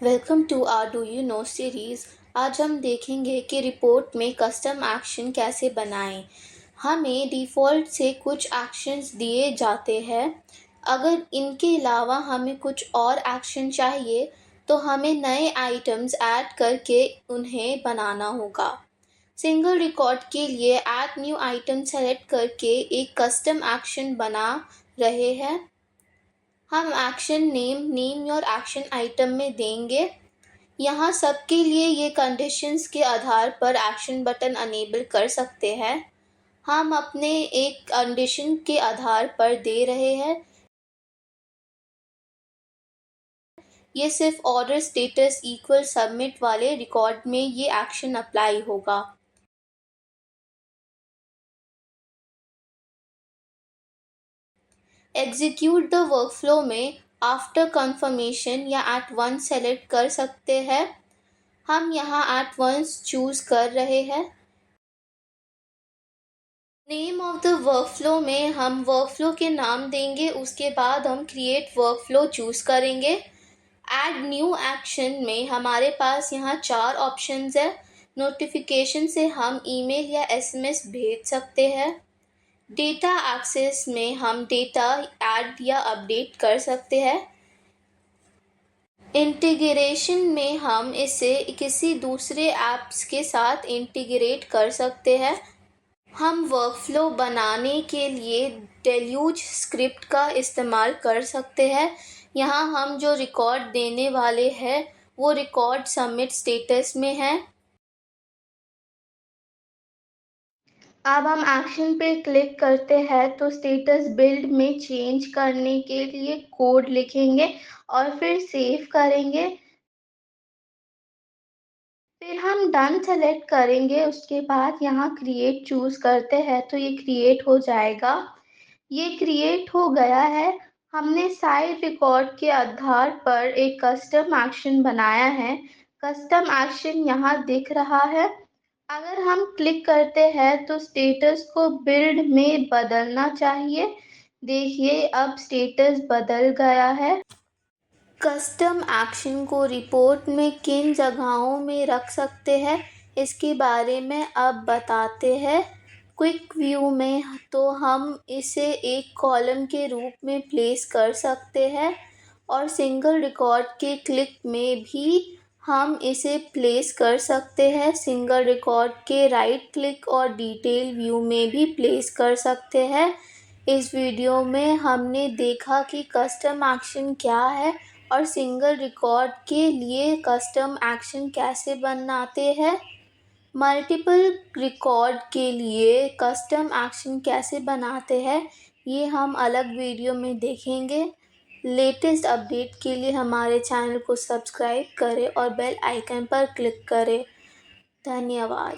Welcome to our do you know series. आज हम देखेंगे कि रिपोर्ट में कस्टम एक्शन कैसे बनाएं। हमें डिफ़ॉल्ट से कुछ एक्शंस दिए जाते हैं। अगर इनके अलावा हमें कुछ और एक्शन चाहिए तो हमें नए आइटम्स ऐड करके उन्हें बनाना होगा। सिंगल रिकॉर्ड के लिए ऐड न्यू आइटम सेलेक्ट करके एक कस्टम एक्शन बना रहे हैं। हम action name your action item में देंगे। यहाँ सबके लिए ये कंडीशंस के आधार पर एक्शन बटन अनेबल कर सकते हैं। हम अपने एक कंडीशन के आधार पर दे रहे हैं। ये सिर्फ ऑर्डर स्टेटस इक्वल सबमिट वाले रिकॉर्ड में ये एक्शन अप्लाई होगा। एग्जीक्यूट द वर्कफ्लो में आफ्टर कंफर्मेशन या एट वंस सेलेक्ट कर सकते हैं। हम यहाँ एट वंस चूज कर रहे हैं। नेम ऑफ द वर्कफ्लो में हम वर्कफ्लो के नाम देंगे। उसके बाद हम क्रिएट वर्कफ्लो चूज करेंगे। ऐड न्यू एक्शन में हमारे पास यहाँ 4 ऑप्शंस है। नोटिफिकेशन से हम ईमेल या एसएमएस भेज सकते हैं। डेटा एक्सेस में हम डेटा ऐड या अपडेट कर सकते हैं। इंटीग्रेशन में हम इसे किसी दूसरे ऐप्स के साथ इंटीग्रेट कर सकते हैं। हम वर्कफ्लो बनाने के लिए डेल्यूज स्क्रिप्ट का इस्तेमाल कर सकते हैं। यहाँ हम जो रिकॉर्ड देने वाले हैं वो रिकॉर्ड सबमिट स्टेटस में है। अब हम एक्शन पे क्लिक करते हैं तो स्टेटस बिल्ड में चेंज करने के लिए कोड लिखेंगे और फिर सेव करेंगे। फिर हम डन सेलेक्ट करेंगे। उसके बाद यहाँ क्रिएट चूज़ करते हैं तो ये क्रिएट हो जाएगा। ये क्रिएट हो गया है। हमने साइड रिकॉर्ड के आधार पर एक कस्टम एक्शन बनाया है। कस्टम एक्शन यहाँ दिख रहा है। अगर हम क्लिक करते हैं तो स्टेटस को बिल्ड में बदलना चाहिए। देखिए अब स्टेटस बदल गया है। कस्टम एक्शन को रिपोर्ट में किन जगहों में रख सकते हैं इसके बारे में अब बताते हैं। क्विक व्यू में तो हम इसे एक कॉलम के रूप में प्लेस कर सकते हैं और सिंगल रिकॉर्ड के क्लिक में भी हम इसे प्लेस कर सकते हैं। सिंगल रिकॉर्ड के राइट क्लिक और डिटेल व्यू में भी प्लेस कर सकते हैं। इस वीडियो में हमने देखा कि कस्टम एक्शन क्या है और सिंगल रिकॉर्ड के लिए कस्टम एक्शन कैसे बनाते हैं। मल्टीपल रिकॉर्ड के लिए कस्टम एक्शन कैसे बनाते हैं ये हम अलग वीडियो में देखेंगे। लेटेस्ट अपडेट के लिए हमारे चैनल को सब्सक्राइब करें और बेल आइकन पर क्लिक करें। धन्यवाद।